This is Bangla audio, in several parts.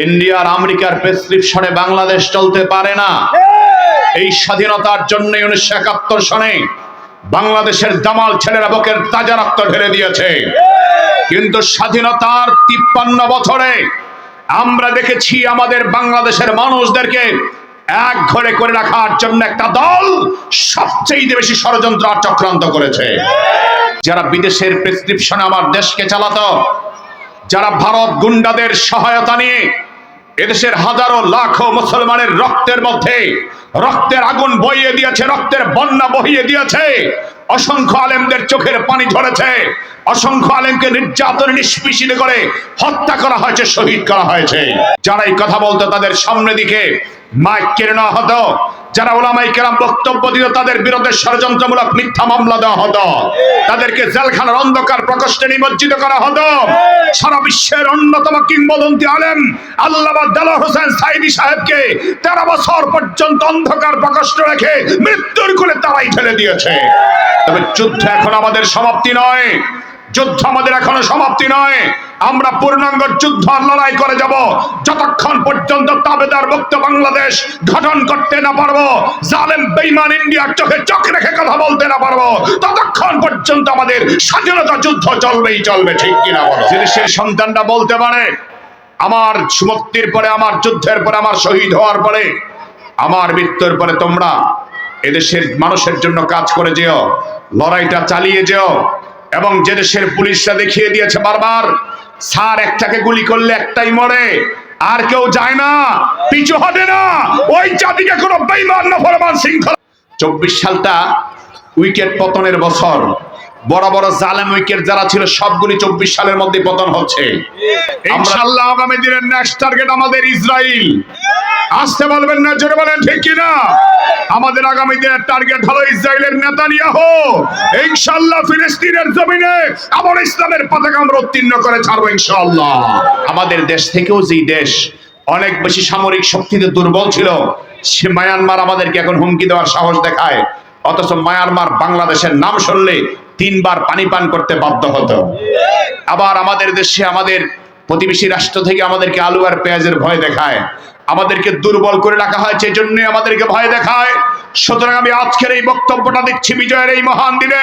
ইন্ডিয়ার আমেরিকার প্রেসক্রিপশনে বাংলাদেশ চলতে পারে না। এই স্বাধীনতার জন্য 1971 সনে বাংলাদেশের দামাল ছেলেরা বুকের তাজা রক্ত ঢেলে দিয়েছে। কিন্তু স্বাধীনতার 53 বছরে আমরা দেখেছি আমাদের বাংলাদেশের মানুষদেরকে এক ঘরে করে রাখার জন্য একটা দল সবচেয়ে বেশি ষড়যন্ত্র আর চক্রান্ত করেছে। যারা বিদেশের প্রেসক্রিপশনে আমার দেশকে চালাতো, যারা ভারত গুন্ডাদের সহায়তা নিয়ে এদেশের হাজারো লাখো মুসলমানের রক্তের মধ্যে রক্তের আগুন বইয়ে দিয়েছে, রক্তের বন্যা বহিয়ে দিয়েছে, অসংখ্য আলেমদের চোখের পানি ঝরেছে, অসংখ্য আলেমকে নির্যাতন নিষ্পেষিত করে হত্যা করা হয়েছে, শহীদ করা হয়েছে। যারা এই কথা বলতো তাদের সামনে দিকে মাইক কেড়ে নেওয়া হতো, যারা ওলামায়ে কেরাম বক্তব্য দিত তাদের বিরুদ্ধে ষড়যন্ত্রমূলক মিথ্যা মামলা দেওয়া হতো, তাদেরকে জেলখানার অন্ধকার প্রকোষ্ঠে নিমজ্জিত করা হতো। সারা বিশ্বের অন্যতম কিংবদন্তি আলেম আল্লামা দেলোয়ার হোসেন সাঈদী সাহেবকে 13 বছর পর্যন্ত অন্ধকার প্রকোষ্ঠে রেখে মৃত্যুর কোলে তারাই ঠেলে দিয়েছে। তবে যুদ্ধ এখন আমাদের সমাপ্তি নয়, যুদ্ধ আমাদের এখনো সমাপ্তি নয়। আমরা পূর্ণাঙ্গ যুদ্ধ লড়াই করে যাব যতক্ষণ পর্যন্ত তাবেদার মুক্ত বাংলাদেশ গঠন করতে না পারবো, জালেম বেঈমান ইন্ডিয়ার চোখে চোখ রেখে কথা বলতে না পারবো, ততক্ষণ পর্যন্ত আমাদের স্বাধীনতা যুদ্ধ চলবেই চলবে। ঠিক কিনা বলো? দেশের সন্তানরা বলতে পারে আমার মুক্তির পরে, আমার যুদ্ধের পরে, আমার শহীদ হওয়ার পরে, আমার মৃত্যুর পরে তোমরা এদেশের মানুষের জন্য কাজ করে যেও, লড়াইটা চালিয়ে যেও। এবং যে দেশের পুলিশরা দেখিয়ে দিয়েছে বারবার, স্যার একটাকে গুলি করলে একটাই মরে, আর কেউ যায় না, পিছু হটে না, ওই জাতিকে কোনো বেঈমান নাফরমান শৃঙ্খলা। 24 সালটা উইকেট পতনের বছর। বড় বড় জালেম উইকেট যারা ছিল সবগুলি 24 সালের মধ্যে পতন হচ্ছে। ইনশাআল্লাহ আগামী দিনের নেক্সট টার্গেট আমাদের ইসরায়েল। আসতে বলবেন না, জোরে বলেন ঠিক কিনা? আমাদের আগামী দিনের টার্গেট হলো ইসরায়েলের নেতানিয়াহু। ইনশাআল্লাহ ফিলিস্তিনের জমিনে আবার ইসলামের পতাকা আমরা উত্তীর্ণ করে ছাড়বো ইনশাআল্লাহ। আমাদের দেশ থেকেও যে দেশ অনেক বেশি সামরিক শক্তিতে দুর্বল ছিল, সে মায়ানমার আমাদেরকে এখন হুমকি দেওয়ার সাহস দেখায়। অথচ মায়ানমার বাংলাদেশের নাম শুনলে 3 বার পানি পান করতে বাধ্য হতো। আবার আমাদের দেশে আমাদের প্রতিবেশী রাষ্ট্র থেকে আমাদেরকে আলু আর পেঁয়াজের ভয় দেখায়, আমাদেরকে দুর্বল করে রাখা হয়েছে, এজন্য আমাদেরকে ভয় দেখায়। সুতরাং আমি আজকের এই বক্তব্যটা দিচ্ছি বিজয়ের এই মহান দিনে।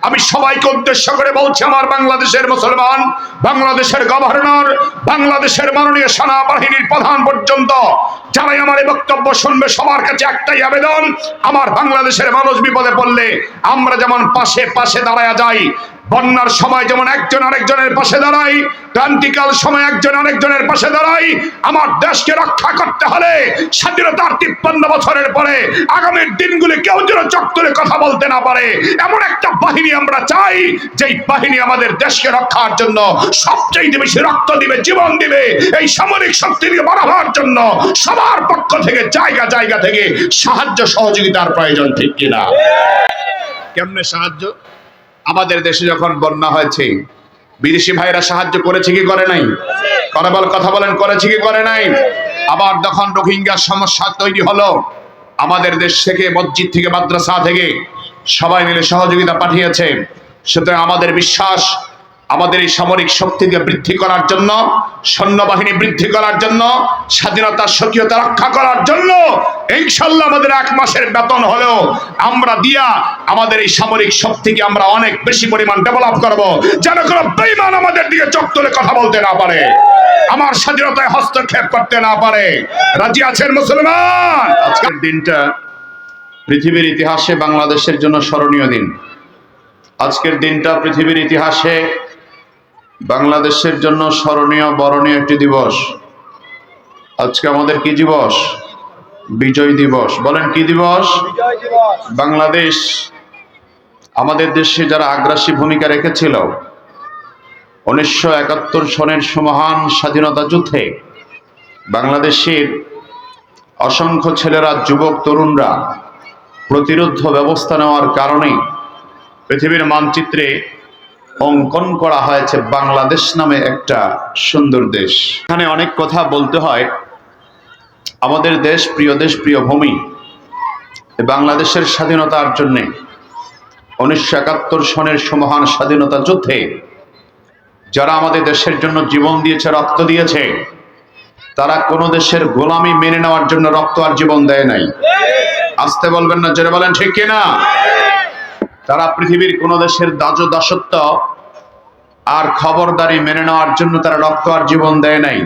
আমি সবাইকে উদ্দেশ্য করে বলছি, আমার বাংলাদেশের মুসলমান, বাংলাদেশের গভর্নর, বাংলাদেশের মাননীয় সেনাবাহিনীর প্রধান পর্যন্ত যারাই আমার এই বক্তব্য শুনবে, সবার কাছে একটাই আবেদন, আমার বাংলাদেশের মানুষ বিপদে পড়লে আমরা যেমন পাশে পাশে দাঁড়ায়া যাই, বন্যার সময় যেমন একজন আরেকজনের পাশে দাঁড়াই, ক্রান্তিকাল সময় একজন আরেকজনের পাশে দাঁড়াই, আমার দেশকে রক্ষা করতে হলে স্বাধীনতার 53 বছরের পরে আগামীর দিনগুলি কেউ যেন চোখ তুলে কথা বলতে না পারে, এমন একটা বাহিনী আমরা চাই, যেই বাহিনী আমাদের দেশকে রক্ষার জন্য সবচেয়ে বেশি রক্ত দিবে, জীবন দিবে। এই সামরিক শক্তিকে বাড়াবার জন্য সবার পক্ষ থেকে জায়গা জায়গা থেকে সাহায্য সহযোগিতার প্রয়োজন। ঠিক কিনা? কেমনে সাহায্য? আমাদের দেশে যখন বন্যা হয়েছে, বিদেশি ভাইরা সাহায্য করেছে কি করে নাই? কথা বলেন, করেছে কি করে নাই? আবার যখন রোহিঙ্গার সমস্যা তৈরি হলো, আমাদের দেশ থেকে, মসজিদ থেকে, মাদ্রাসা থেকে সবাই মিলে সহযোগিতা পাঠিয়েছে। সুতরাং আমাদের বিশ্বাস, আমাদের এই সামরিক শক্তিকে বৃদ্ধি করার জন্য, সৈন্যবাহিনী বৃদ্ধি করার জন্য, স্বাধীনতার স্বকীয়তা রক্ষা করার জন্য ইনশাআল্লাহ আমাদের 1 মাসের বেতন হলেও আমরা দিয়া আমাদের এই সামরিক শক্তিকে আমরা অনেক বেশি পরিমাণ ডেভেলপ করব, যেন কোনো বেঈমান আমাদের দিকে চোখ তুলে কথা বলতে না পারে, আমার স্বাধীনতায় হস্তক্ষেপ করতে না পারে। রাজি আছেন মুসলমান? আজকের দিনটা পৃথিবীর ইতিহাসে বাংলাদেশের জন্য স্মরণীয় দিন। আজকের দিনটা পৃথিবীর ইতিহাসে বাংলাদেশের জন্য স্মরণীয়, বরণীয় একটি দিবস। আজকে আমাদের কি দিবস? বিজয় দিবস। বলেন কি দিবস? বিজয় দিবস। বাংলাদেশ আমাদের দেশে যারা আগ্রাসী ভূমিকা রেখেছিল 1971 সনের মহান স্বাধীনতা যুদ্ধে, বাংলাদেশের অসংখ্য ছেলেরা, যুবক তরুণরা প্রতিরোধ ব্যবস্থা নেওয়ার কারণে পৃথিবীর মানচিত্রে অঙ্কন করা হয়েছে বাংলাদেশ নামে একটা সুন্দর দেশ। এখানে অনেক কথা বলতে হয়। আমাদের দেশ, প্রিয় দেশ, প্রিয় ভূমি, বাংলাদেশের স্বাধীনতার জন্যে 1971 সনের মহান স্বাধীনতা যুদ্ধে যারা আমাদের দেশের জন্য জীবন দিয়েছে, রক্ত দিয়েছে, তারা কোন দেশের গোলামি মেনে নেওয়ার জন্য রক্ত আর জীবন দেয় নাই। আসতে বলবেন না, জোরে বলেন ঠিক কিনা? তারা পৃথিবীর কোন দেশের দাসত্ব আর খবরদারি মেনে নেওয়ার জন্য তারা রক্ত আর জীবন দেয় নাই।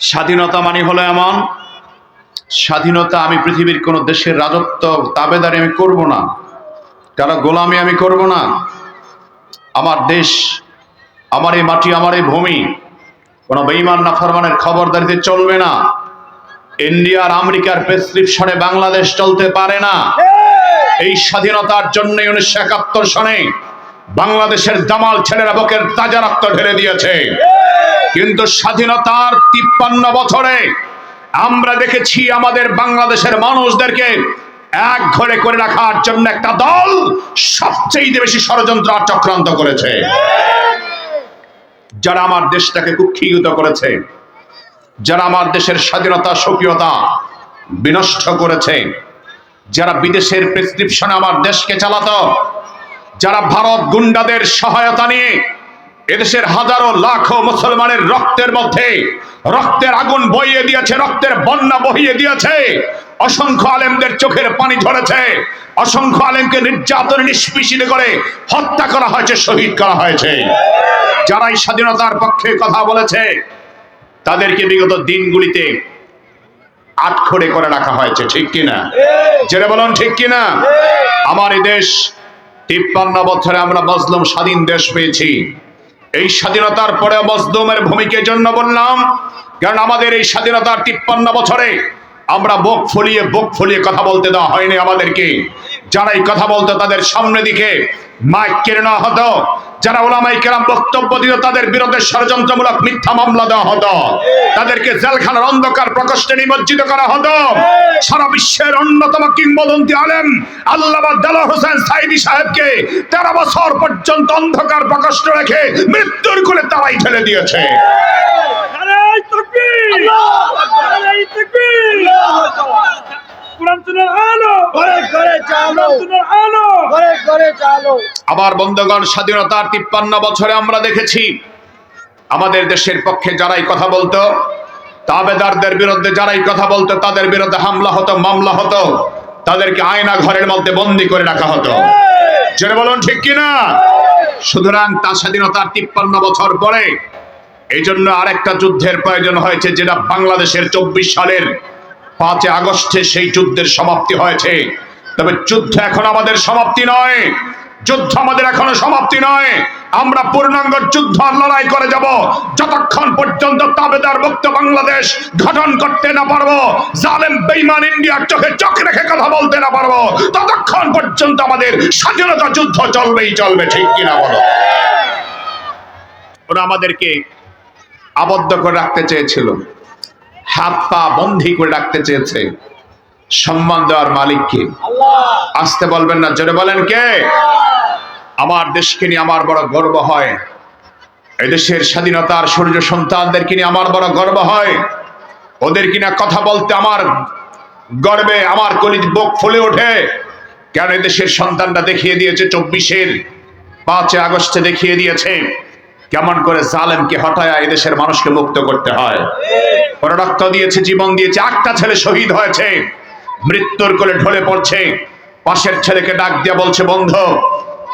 স্বাধীনতা মানে হলো এমন স্বাধীনতা, আমি পৃথিবীর কোন দেশের রাজত্ব তাবেদারি আমি করব না, কারো গোলামি আমি করব না। আমার দেশ, আমার এই মাটি, আমার এই ভূমি কোন বেঈমান নাফরমানের খবরদারিতে চলবে না। ইন্ডিয়ার আমেরিকার প্রেসক্রিপশনে বাংলাদেশ চলতে পারে না। এই স্বাধীনতার জন্য 1971 সনে বাংলাদেশের দামাল ছেলেরা বুকের তাজা রক্ত ঢেলে দিয়েছে। কিন্তু স্বাধীনতার 53 বছরে আমরা দেখেছি আমাদের বাংলাদেশের মানুষদেরকে এক ঘরে করে রাখার জন্য একটা দল সবচেয়ে বেশি ষড়যন্ত্র আর চক্রান্ত করেছে, যারা আমার দেশটাকে কুক্ষিগত করেছে, যারা আমার দেশের স্বাধীনতা স্বকীয়তা বিনষ্ট করেছে, যারা বিদেশের প্রেসক্রিপশনে আমার দেশকে চালাতো, যারা ভারত গুন্ডাদের সহায়তা নিয়ে এদেশের হাজারো লাখো মুসলমানের রক্তের মধ্যে রক্তের আগুন বইয়ে দিয়েছে, রক্তের বন্যা বহিয়ে দিয়েছে, অসংখ্য আলেমদের চোখের পানি ঝরেছে, অসংখ্য আলেমকে নির্যাতনে নিষ্পেষিত করে হত্যা করা হয়েছে, শহীদ করা হয়েছে। যারা এই স্বাধীনতার পক্ষে কথা বলেছে তাদেরকে বিগত দিনগুলিতে আটখড়ে করে রাখা হয়েছে, ঠিক কিনা? জেনে বলুন ঠিক কিনা? আমার এই দেশ 53 বছরে আমরা মজলুম স্বাধীন দেশ পেয়েছি। এই স্বাধীনতার পরে মজলুমের ভূমিকার জন্য বললাম, কারণ আমাদের এই স্বাধীনতার 53 বছরে আমরা বুক ফুলিয়ে কথা বলতে দেওয়া হয়নি আমাদেরকে। যারা এই কথা বলতো তাদের সামনে দিকে মাইক কেড়ে নেওয়া হতো, যারা ওলামায়ে কেরাম বক্তব্য দিত তাদের বিরুদ্ধে ষড়যন্ত্রমূলক মিথ্যা মামলা দেওয়া হতো, তাদেরকে জেলখানার অন্ধকার প্রকোষ্ঠে নিমজ্জিত করা হতো। সারা বিশ্বের অন্যতম কিংবদন্তি আলেম আল্লামা দেলোয়ার হোসেন সাঈদী সাহেবকে 13 বছর পর্যন্ত অন্ধকার প্রকোষ্ঠে রেখে মৃত্যুর কোলে তারাই ঠেলে দিয়েছে। আবার বন্ধুগণ, স্বাধীনতার 53 বছরে আমরা দেখেছি আমাদের দেশের পক্ষে যারাই কথা বলতো, তাবেদারদের বিরুদ্ধে যারাই কথা বলতো তাদের বিরুদ্ধে হামলা হতো, মামলা হতো, তাদেরকে আয়না ঘরের মধ্যে বন্দী করে রাখা হতো। জেনে বলুন ঠিক কিনা? সুতরাং তার স্বাধীনতার 53 বছর পরে এই জন্য আরেকটা যুদ্ধের প্রয়োজন হয়েছে, যেটা বাংলাদেশের 24 সালের 5 আগস্টে সেই যুদ্ধের সমাপ্তি হয়েছে। তবে যুদ্ধ এখন আমাদের সমাপ্তি নয়, যুদ্ধ আমাদের এখনো সমাপ্তি নয়। আমরা পূর্ণাঙ্গ যুদ্ধ লড়াই করে যাব যতক্ষণ পর্যন্ত তাবেদার মুক্ত বাংলাদেশ গঠন করতে না পারবো, জালেম বেঈমান ইন্ডিয়ার চোখে চোখ রেখে কথা বলতে না পারবো, ততক্ষণ পর্যন্ত আমাদের স্বাধীনতা যুদ্ধ চলবেই চলবে, ঠিক কিনা বলো? ওরা আমাদেরকে আবদ্ধ করে রাখতে চেয়েছিল, হাত পা বন্ধী করে রাখতে চেয়েছে। সম্মান দেওয়ার মালিককে আসতে বলবেন না, জোরে বলেন কে? আমার দেশকে নিয়ে আমার বড় গর্ব হয়, এদেশের স্বাধীনতার সূর্য সন্তানদেরকে নিয়ে আমার বড় গর্ব হয়। ওদের কিনা কথা বলতে আমার গর্বে আমার কলিজ বুক ফুলে ওঠে। কেন? এদেশের সন্তানরা দেখিয়ে দিয়েছে, 24-এর 5 আগস্টে দেখিয়ে দিয়েছে কেমন করে জালেমকে হটায়া এদেশের মানুষকে মুক্ত করতে হয়। ওরা রক্ত দিয়েছে, জীবন দিয়েছে। 8টা ছেলে শহীদ হয়েছে, মৃত্যুর কোলে ঢলে পড়ছে। পাশের ছেলেকে ডাক দিয়ে বলছে, বন্ধু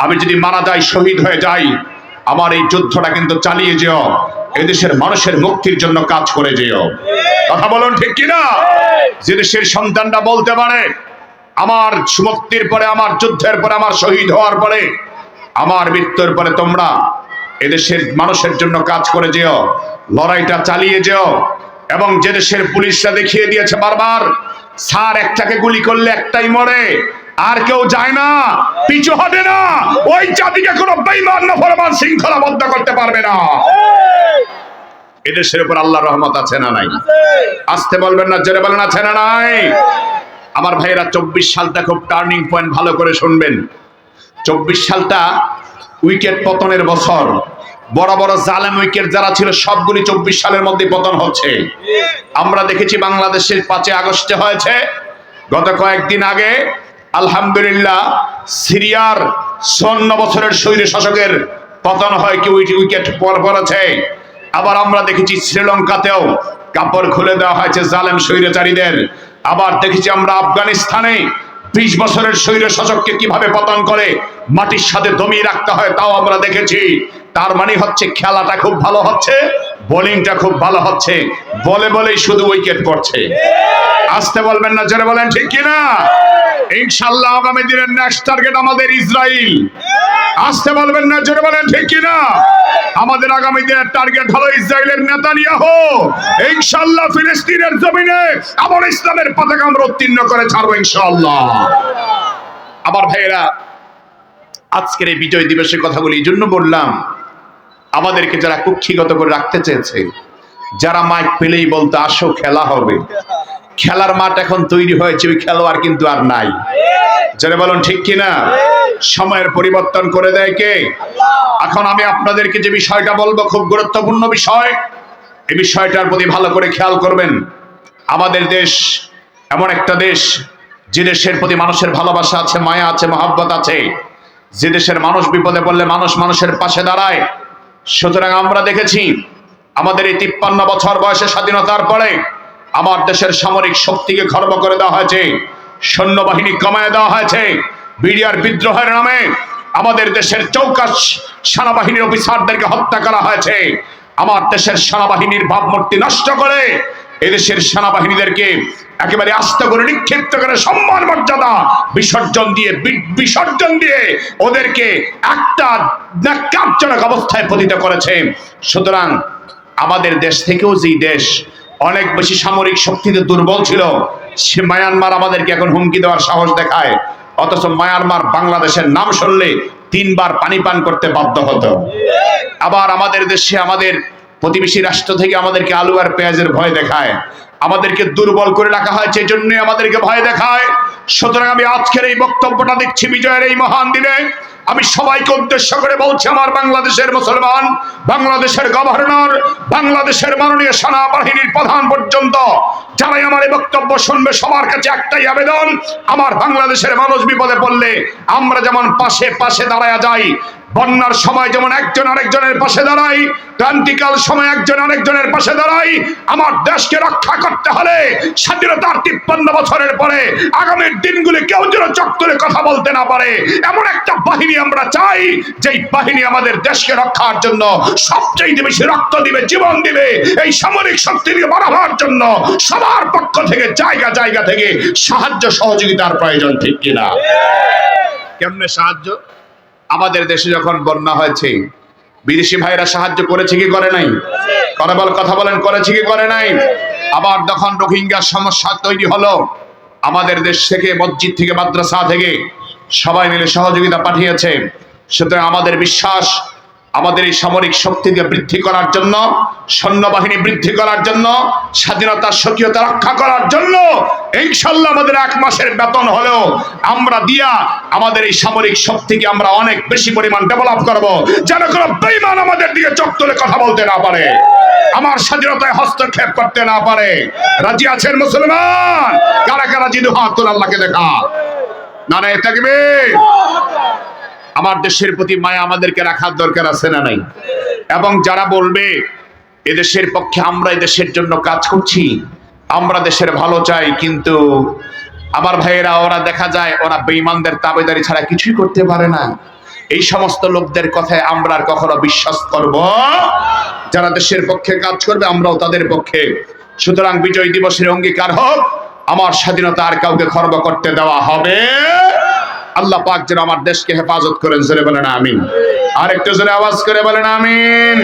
আমি যদি মারা যাই, শহীদ হয়ে যাই, আমার এই যুদ্ধটা কিন্তু চালিয়ে যেও, এদেশের মানুষের মুক্তির জন্য কাজ করে যেও। কথা বলুন ঠিক কিনা? যে দেশের সন্তানরা বলতে পারে আমার মুক্তির পরে, আমার যুদ্ধের পরে, আমার শহীদ হওয়ার পরে, আমার মৃত্যুর পরে তোমরা এদেশের মানুষের জন্য কাজ করে যেও, লড়াইটা চালিয়ে যেও। এবং যে দেশের পুলিশরা দেখিয়ে দিয়েছে বারবার, স্যার একটাকে গুলি করলে একটাই মরে, আর কেউ যায় না, পিছু হটে না, ওই জাতিকে কোনো বেঈমান নাফরমান শৃঙ্খলাবদ্ধ করতে পারবে না। এদেশের উপর আল্লাহর রহমত আছে না নাই? আসতে বলবেন না, জোরে বলেন আছে না নাই? আমার ভাইয়েরা, 24 সালটা খুব টার্নিং পয়েন্ট, ভালো করে শুনবেন। 24 সালটা উইকেট পতনের বছর। বড় বড় জালেম উইকেট যারা ছিল সবগুলি 24 সালের মধ্যে পতন হচ্ছে। আমরা দেখেছি বাংলাদেশের 5 আগস্টে হয়েছে। গত কয়েকদিন আগে আলহামদুলিল্লাহ সিরিয়ার 54 বছরের স্বৈর শাসকের পতন হয়, কি উইকেট পর পড়েছে। আবার আমরা দেখেছি শ্রীলঙ্কাতেও কাপড় খুলে দেওয়া হয়েছে জালেম স্বৈরাচারীদের। আবার দেখেছি আমরা আফগানিস্তানে 20 বছরের স্বৈর শাসককে কিভাবে পতন করে মাটির সাথে দমিয়ে রাখতে হয় তাও আমরা দেখেছি। তার মানে হচ্ছে খেলাটা খুব ভালো হচ্ছে, বোলিংটা খুব ভালো হচ্ছে, বলেই শুধু উইকেট পড়ছে। আসতে বলবেন না, জোরে বলেন ঠিক কিনা? ইনশাআল্লাহ আগামী দিনের নেক্সট টার্গেট আমাদের ইসরায়েল। আসতে বলবেন না, জোরে বলেন ঠিক কিনা? আমাদের আগামী দিনের টার্গেট হলো ইসরায়েলের নেতানিয়াহু। ইনশাআল্লাহ ফিলিস্তিনের জমিনে আবার ইসলামের পতাকা আমরা উত্তীর্ণ করে ছাড়বো ইনশাআল্লাহ। আমার ভাইয়েরা, আজকের এই বিজয় দিবসের কথাগুলি এই জন্য বললাম, আমাদেরকে যারা কুক্ষিগত করে রাখতে চেয়েছে, যারা মাইক পেলেই বলতো আসো খেলা হবে, খেলার মাঠ এখন তৈরি হয়েছে, ওই খেলোয়াড় কিন্তু আর নাই। যারা বলুন ঠিক কিনা? সময়ের পরিবর্তন করে দেয় কে? এখন আমি আপনাদেরকে যে বিষয়টা বলবো খুব গুরুত্বপূর্ণ বিষয়, এই বিষয়টার প্রতি ভালো করে খেয়াল করবেন। আমাদের দেশ এমন একটা দেশ, যে দেশের প্রতি মানুষের ভালোবাসা আছে, মায়া আছে, মহব্বত আছে, যে দেশের মানুষ বিপদে পড়লে মানুষ মানুষের পাশে দাঁড়ায়। সুতরাং আমরা দেখেছি আমাদের এই 53 বছর বয়সে স্বাধীনতার পরে আমার দেশের সামরিক শক্তিকে খর্ব করে দেওয়া হয়েছে, সৈন্যবাহিনী কমায় দেওয়া হয়েছে, বিডিআর বিদ্রোহের নামে আমাদের দেশের চৌকাশ সেনাবাহিনীর অফিসারদেরকে হত্যা করা হয়েছে। আমার দেশের সেনাবাহিনীর ভাবমূর্তি নষ্ট করে এদেশের সেনাবাহিনীদেরকে একেবারে আস্ত করে নিক্ষিপ্ত করে সম্মান মর্যাদা বিসর্জন দিয়ে ওদেরকে একটা ন্যাক্কারজনক অবস্থায় পতিত করেছে। সুতরাং আমাদের দেশ থেকেও যে দেশ অনেক বেশি সামরিক শক্তিতে দুর্বল ছিল, সে মায়ানমার আমাদেরকে এখন হুমকি দেওয়ার সাহস দেখায়। অথচ মায়ানমার বাংলাদেশের নাম শুনলে 3 বার পানি পান করতে বাধ্য হতো। আবার আমাদের দেশে আমাদের প্রতিবেশী রাষ্ট্র থেকে আমাদেরকে আলু আর পেঁয়াজের ভয় দেখায়, আমাদেরকে দুর্বল করে রাখা হয়েছে, এই জন্য আমাদেরকে ভয় দেখায়। সুতরাং আমি আজকের এই বক্তব্যটা দেখছি বিজয়ের এই মহান দিনে আমি সবাইকে উদ্দেশ্য করে বলছি, আমার বাংলাদেশের মুসলমান, বাংলাদেশের গভর্নর, বাংলাদেশের মাননীয় সেনাবাহিনীর প্রধান পর্যন্ত যারাই আমার এই বক্তব্য শুনবে, সবার কাছে একটাই আবেদন, আমার বাংলাদেশের মানুষ বিপদে পড়লে আমরা যেমন পাশে পাশে দাঁড়ায়া যাই, বন্যার সময় যেমন একজন আরেকজনের পাশে দাঁড়াই, ক্রান্তিকাল সময় একজন আরেকজনের পাশে দাঁড়াই, আমার দেশকে রক্ষা করতে হলে স্বাধীনতার 53 বছরের পরে আগামীর দিনগুলি কেউ যেন চোখ তুলে কথা বলতে না পারে, এমন একটা বাহিনী আমরা চাই, যেই বাহিনী আমাদের দেশকে রক্ষার জন্য সবচেয়ে বেশি রক্ত দিবে, জীবন দিবে। এই সামরিক শক্তিকে বাড়াবার জন্য সবার পক্ষ থেকে জায়গা জায়গা থেকে সাহায্য সহযোগিতার প্রয়োজন, ঠিক কিনা? কেমনে সাহায্য? আমাদের দেশে যখন বন্যা হয়েছে, বিদেশি ভাইরা সাহায্য করেছে কি করে নাই? কথা বলেন, করেছে কি করে নাই? আবার যখন রোহিঙ্গা সমস্যা তৈরি হলো, আমাদের দেশ থেকে, মসজিদ থেকে, মাদ্রাসা থেকে সবাই মিলে সহযোগিতা পাঠিয়েছে। সুতরাং আমাদের বিশ্বাস, আমাদের এই সামরিক শক্তিকে বৃদ্ধি করার জন্য, সৈন্যবাহিনী বৃদ্ধি করার জন্য, স্বাধীনতার স্বকীয়তা রক্ষা করার জন্য ইনশাআল্লাহ আমাদের 1 মাসের বেতন হলেও আমরা দিয়া আমাদের এই সামরিক শক্তিকে আমরা অনেক বেশি পরিমাণ ডেভেলপ করব, যেন কোনো বেঈমান আমাদের দিকে চোখ তুলে কথা বলতে না পারে, আমার স্বাধীনতায় হস্তক্ষেপ করতে না পারে। রাজি আছেন মুসলমান? কারা কারা জিদু হাত তোল, আল্লাহকে দেখা। নারে তাকবীর। আমার দেশের প্রতি মায়া আমাদেরকে রাখার দরকার আছে না নাই? এবং যারা বলবে এদেশের পক্ষে, আমরা এদেশের জন্য কাজ করছি, আমরা দেশের ভালো চাই, কিন্তু আমার ভাইয়েরা, ওরা দেখা যায় ওরা বেঈমানদের তাবেদারি ছাড়া কিছুই করতে পারে না। এই সমস্ত লোকদের কথায় আমরা আর কখনো বিশ্বাস করব? যারা দেশের পক্ষে কাজ করবে আমরাও তাদের পক্ষে। সুতরাং বিজয় দিবসের অঙ্গীকার হোক, আমার স্বাধীনতা আর কাউকে খর্ব করতে দেওয়া হবে। আল্লাহ পাক যেন আমার দেশকে হেফাজত করেন, জোরে বলেন আমিন। আর একটু জোরে আওয়াজ করে বলেন আমিন।